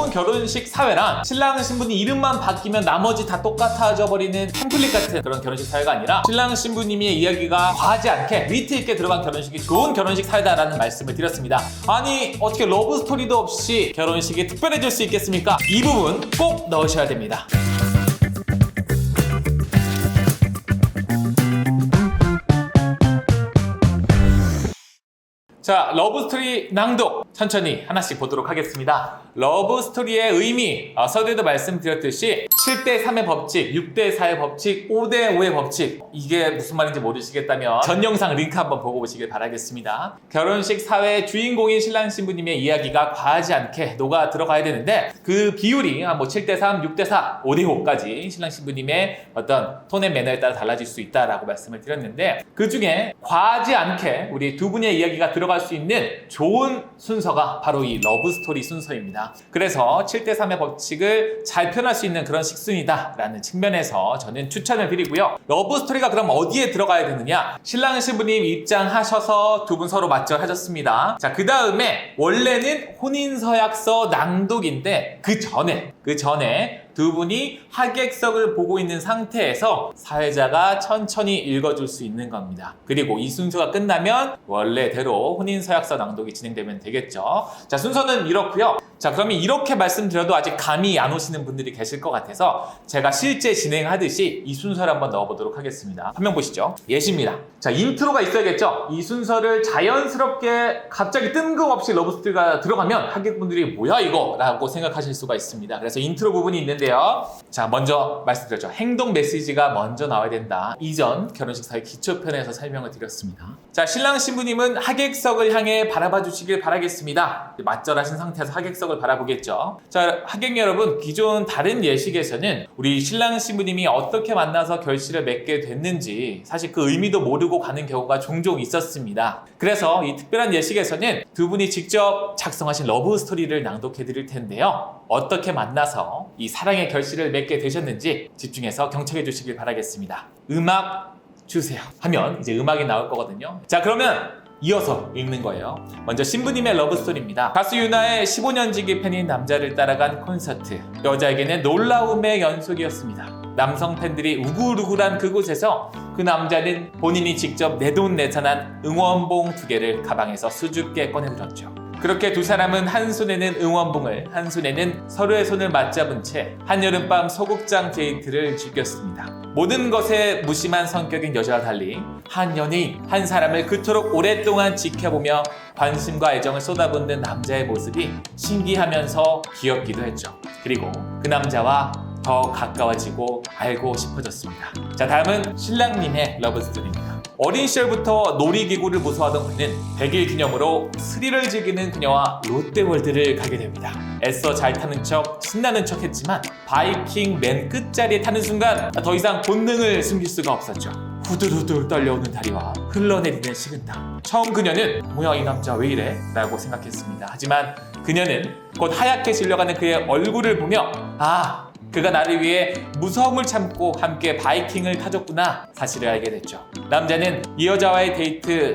보통 결혼식 사회란 신랑 신부님 이름만 바뀌면 나머지 다 똑같아져 버리는 템플릿 같은 그런 결혼식 사회가 아니라 신랑 신부님의 이야기가 과하지 않게 위트 있게 들어간 결혼식이 좋은 결혼식 사회다라는 말씀을 드렸습니다. 아니 어떻게 러브 스토리도 없이 결혼식이 특별해질 수 있겠습니까? 이 부분 꼭 넣으셔야 됩니다. 자, 러브스토리 낭독 천천히 하나씩 보도록 하겠습니다. 러브스토리의 의미, 서두에도 말씀드렸듯이 7대3의 법칙, 6대4의 법칙, 5대5의 법칙, 이게 무슨 말인지 모르시겠다면 전 영상 링크 한번 보고 오시길 바라겠습니다. 결혼식 사회의 주인공인 신랑 신부님의 이야기가 과하지 않게 녹아 들어가야 되는데 그 비율이 뭐 7대3, 6대4, 5대5까지 신랑 신부님의 어떤 톤의 매너에 따라 달라질 수 있다라고 말씀을 드렸는데 그 중에 과하지 않게 우리 두 분의 이야기가 들어갈 수 있는 좋은 순서가 바로 이 러브스토리 순서입니다. 그래서 7대3의 법칙을 잘 표현할 수 있는 그런 식순이다 라는 측면에서 저는 추천을 드리고요. 러브스토리가 그럼 어디에 들어가야 되느냐? 신랑 신부님 입장하셔서 두 분 서로 맞절하셨습니다. 자, 그 다음에 원래는 혼인서약서 낭독인데 그 전에 두 분이 하객석을 보고 있는 상태에서 사회자가 천천히 읽어줄 수 있는 겁니다. 그리고 이 순서가 끝나면 원래대로 혼인서약서 낭독이 진행되면 되겠죠. 자, 순서는 이렇고요. 자, 그러면 이렇게 말씀드려도 아직 감이 안 오시는 분들이 계실 것 같아서 제가 실제 진행하듯이 이 순서를 한번 넣어보도록 하겠습니다. 화면 보시죠. 예시입니다. 자, 인트로가 있어야겠죠. 이 순서를 자연스럽게 갑자기 뜬금없이 러브스토리가 들어가면 하객분들이 뭐야 이거? 라고 생각하실 수가 있습니다. 그래서 인트로 부분이 있는데요. 자, 먼저 말씀드렸죠. 행동 메시지가 먼저 나와야 된다. 이전 결혼식 사회 기초편에서 설명을 드렸습니다. 자, 신랑 신부님은 하객석을 향해 바라봐 주시길 바라겠습니다. 맞절하신 상태에서 하객석을 바라보겠죠. 자, 하객 여러분, 기존 다른 예식에서는 우리 신랑 신부님이 어떻게 만나서 결실을 맺게 됐는지 사실 그 의미도 모르고 가는 경우가 종종 있었습니다. 그래서 이 특별한 예식에서는 두 분이 직접 작성하신 러브 스토리를 낭독해 드릴 텐데요. 어떻게 만나서 이 사랑의 결실을 맺게 되셨는지 집중해서 경청해 주시길 바라겠습니다. 음악 주세요 하면 이제 음악이 나올 거거든요. 자, 그러면 이어서 읽는 거예요. 먼저 신부님의 러브스토리입니다. 가수 유나의 15년 지기 팬인 남자를 따라간 콘서트. 여자에게는 놀라움의 연속이었습니다. 남성 팬들이 우글우글한 그곳에서 그 남자는 본인이 직접 내돈내산한 응원봉 2개를 가방에서 수줍게 꺼내들었죠. 그렇게 두 사람은 한 손에는 응원봉을, 한 손에는 서로의 손을 맞잡은 채 한여름밤 소극장 데이트를 즐겼습니다. 모든 것에 무심한 성격인 여자와 달리 한 연예인, 한 사람을 그토록 오랫동안 지켜보며 관심과 애정을 쏟아붓는 남자의 모습이 신기하면서 귀엽기도 했죠. 그리고 그 남자와 더 가까워지고 알고 싶어졌습니다. 자, 다음은 신랑님의 러브스토리입니다. 어린 시절부터 놀이기구를 무서워하던 그는 100일 기념으로 스릴을 즐기는 그녀와 롯데월드를 가게 됩니다. 애써 잘 타는 척, 신나는 척 했지만 바이킹 맨 끝자리에 타는 순간 더 이상 본능을 숨길 수가 없었죠. 후들후들 떨려오는 다리와 흘러내리는 식은땀. 처음 그녀는 뭐야 이 남자 왜 이래? 라고 생각했습니다. 하지만 그녀는 곧 하얗게 질려가는 그의 얼굴을 보며 그가 나를 위해 무서움을 참고 함께 바이킹을 타줬구나 사실을 알게 됐죠. 남자는 이 여자와의 데이트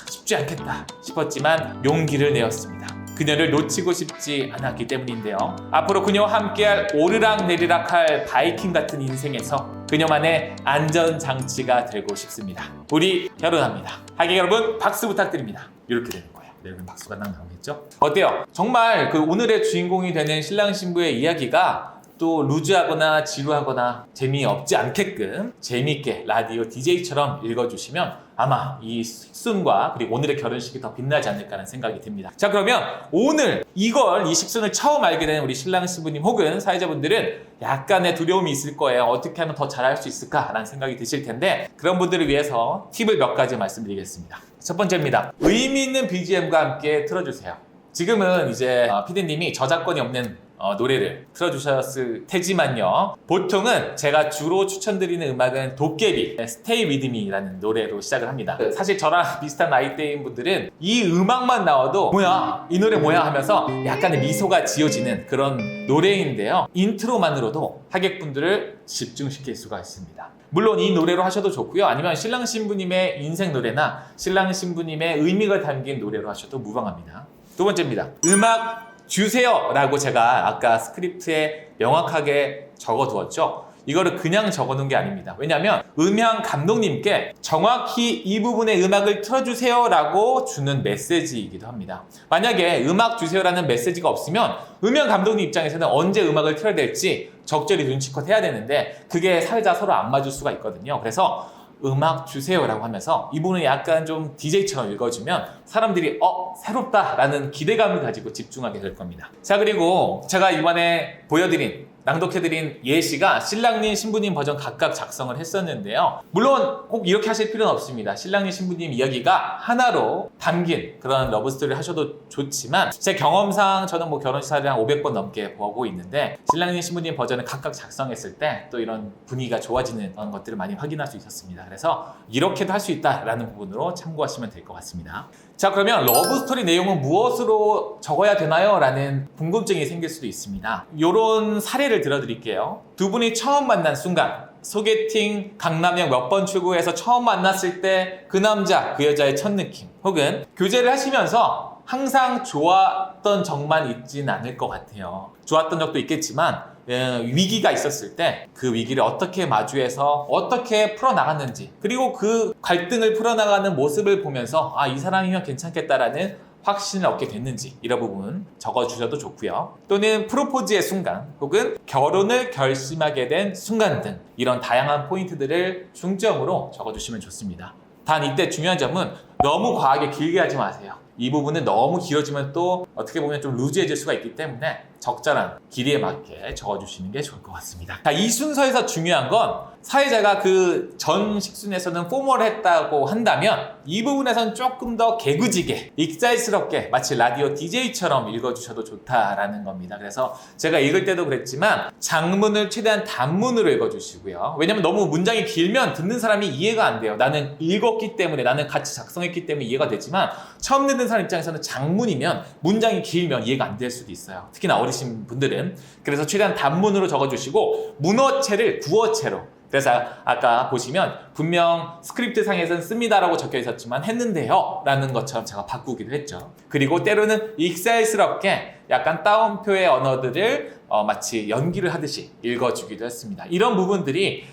쉽지 않겠다 싶었지만 용기를 내었습니다. 그녀를 놓치고 싶지 않았기 때문인데요. 앞으로 그녀와 함께할 오르락내리락할 바이킹 같은 인생에서 그녀만의 안전장치가 되고 싶습니다. 우리 결혼합니다. 하객 여러분 박수 부탁드립니다. 이렇게 되는 거예요. 여러분 박수가 나오겠죠? 어때요? 정말 그 오늘의 주인공이 되는 신랑 신부의 이야기가 또 루즈하거나 지루하거나 재미없지 않게끔 재미있게 라디오 DJ처럼 읽어주시면 아마 이 식순과 그리고 오늘의 결혼식이 더 빛나지 않을까 하는 생각이 듭니다. 자, 그러면 오늘 이 식순을 처음 알게 된 우리 신랑 신부님 혹은 사회자분들은 약간의 두려움이 있을 거예요. 어떻게 하면 더 잘할 수 있을까라는 생각이 드실 텐데 그런 분들을 위해서 팁을 몇 가지 말씀드리겠습니다. 첫 번째입니다. 의미 있는 BGM과 함께 틀어주세요. 지금은 이제 피디님이 저작권이 없는 노래를 틀어주셨을 테지만요. 보통은 제가 주로 추천드리는 음악은 도깨비, Stay With Me라는 노래로 시작을 합니다. 사실 저랑 비슷한 나이대인 분들은 이 음악만 나와도 뭐야? 이 노래 뭐야? 하면서 약간의 미소가 지어지는 그런 노래인데요. 인트로만으로도 하객분들을 집중시킬 수가 있습니다. 물론 이 노래로 하셔도 좋고요. 아니면 신랑 신부님의 인생 노래나 신랑 신부님의 의미가 담긴 노래로 하셔도 무방합니다. 두 번째입니다. 음악 주세요 라고 제가 아까 스크립트에 명확하게 적어두었죠. 이거를 그냥 적어놓은 게 아닙니다. 왜냐하면 음향 감독님께 정확히 이 부분의 음악을 틀어주세요 라고 주는 메시지이기도 합니다. 만약에 음악 주세요라는 메시지가 없으면 음향 감독님 입장에서는 언제 음악을 틀어야 될지 적절히 눈치껏 해야 되는데 그게 사회자 서로 안 맞을 수가 있거든요. 그래서 음악 주세요라고 하면서 이 부분을 약간 좀 DJ처럼 읽어주면 사람들이 새롭다라는 기대감을 가지고 집중하게 될 겁니다. 자, 그리고 제가 이번에 보여드린 낭독해드린 예시가 신랑님, 신부님 버전 각각 작성을 했었는데요. 물론 꼭 이렇게 하실 필요는 없습니다. 신랑님, 신부님 이야기가 하나로 담긴 그런 러브스토리를 하셔도 좋지만 제 경험상 저는 뭐 결혼식 사례를 한 500번 넘게 보고 있는데 신랑님, 신부님 버전을 각각 작성했을 때 또 이런 분위기가 좋아지는 그런 것들을 많이 확인할 수 있었습니다. 그래서 이렇게도 할 수 있다라는 부분으로 참고하시면 될 것 같습니다. 자, 그러면 러브스토리 내용은 무엇으로 적어야 되나요? 라는 궁금증이 생길 수도 있습니다. 이런 사례를 들어드릴게요. 두 분이 처음 만난 순간 소개팅 강남역 몇 번 출구에서 처음 만났을 때 그 남자, 그 여자의 첫 느낌 혹은 교제를 하시면서 항상 좋았던 적만 있진 않을 것 같아요. 좋았던 적도 있겠지만 위기가 있었을 때 그 위기를 어떻게 마주해서 어떻게 풀어나갔는지 그리고 그 갈등을 풀어나가는 모습을 보면서 이 사람이면 괜찮겠다라는 확신을 얻게 됐는지 이런 부분 적어주셔도 좋고요. 또는 프로포즈의 순간 혹은 결혼을 결심하게 된 순간 등 이런 다양한 포인트들을 중점으로 적어주시면 좋습니다. 단 이때 중요한 점은 너무 과하게 길게 하지 마세요. 이 부분은 너무 길어지면 또 어떻게 보면 좀 루즈해질 수가 있기 때문에 적절한 길이에 맞게 적어주시는 게 좋을 것 같습니다. 자, 이 순서에서 중요한 건 사회자가 그 전 식순에서는 포멀했다고 한다면 이 부분에선 조금 더 개구지게 익살스럽게 마치 라디오 DJ처럼 읽어주셔도 좋다라는 겁니다. 그래서 제가 읽을 때도 그랬지만 장문을 최대한 단문으로 읽어주시고요. 왜냐면 너무 문장이 길면 듣는 사람이 이해가 안 돼요. 나는 읽었기 때문에 나는 같이 작성했기 때문에 이해가 되지만 처음 듣는 사람 입장에서는 장문이면 문장이 길면 이해가 안 될 수도 있어요. 특히나 어리신 분들은. 그래서 최대한 단문으로 적어주시고 문어체를 구어체로 그래서 아까 보시면 분명 스크립트 상에서는 씁니다라고 적혀 있었지만 했는데요 라는 것처럼 제가 바꾸기도 했죠. 그리고 때로는 익살스럽게 약간 따옴표의 언어들을 마치 연기를 하듯이 읽어주기도 했습니다. 이런 부분들이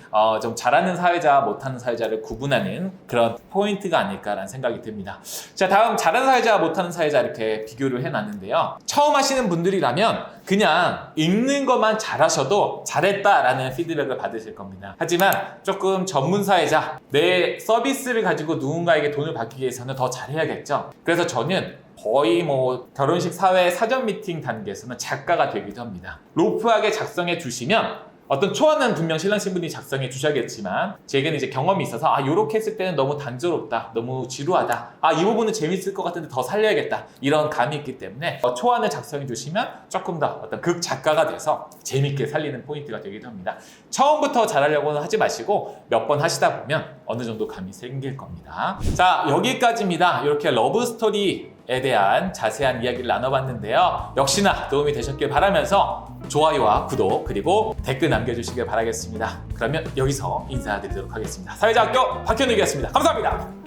좀 잘하는 사회자와 못하는 사회자를 구분하는 그런 포인트가 아닐까라는 생각이 듭니다. 자, 다음 잘하는 사회자와 못하는 사회자 이렇게 비교를 해놨는데요. 처음 하시는 분들이라면 그냥 읽는 것만 잘하셔도 잘했다라는 피드백을 받으실 겁니다. 하지만 조금 전문 사회자, 내 서비스를 가지고 누군가에게 돈을 받기 위해서는 더 잘해야겠죠. 그래서 저는 거의 결혼식 사회 사전 미팅 단계에서는 작가가 되기도 합니다. 로프하게 작성해 주시면 어떤 초안은 분명 신랑 신부님이 작성해 주셔야겠지만 제게는 이제 경험이 있어서 요렇게 했을 때는 너무 단조롭다, 너무 지루하다, 이 부분은 재밌을 것 같은데 더 살려야겠다 이런 감이 있기 때문에 초안을 작성해 주시면 조금 더 어떤 극 작가가 돼서 재밌게 살리는 포인트가 되기도 합니다. 처음부터 잘하려고는 하지 마시고 몇 번 하시다 보면 어느 정도 감이 생길 겁니다. 자, 여기까지입니다. 이렇게 러브스토리에 대한 자세한 이야기를 나눠봤는데요. 역시나 도움이 되셨길 바라면서 좋아요와 구독 그리고 댓글 남겨주시길 바라겠습니다. 그러면 여기서 인사드리도록 하겠습니다. 사회자학교 박현욱이었습니다. 감사합니다.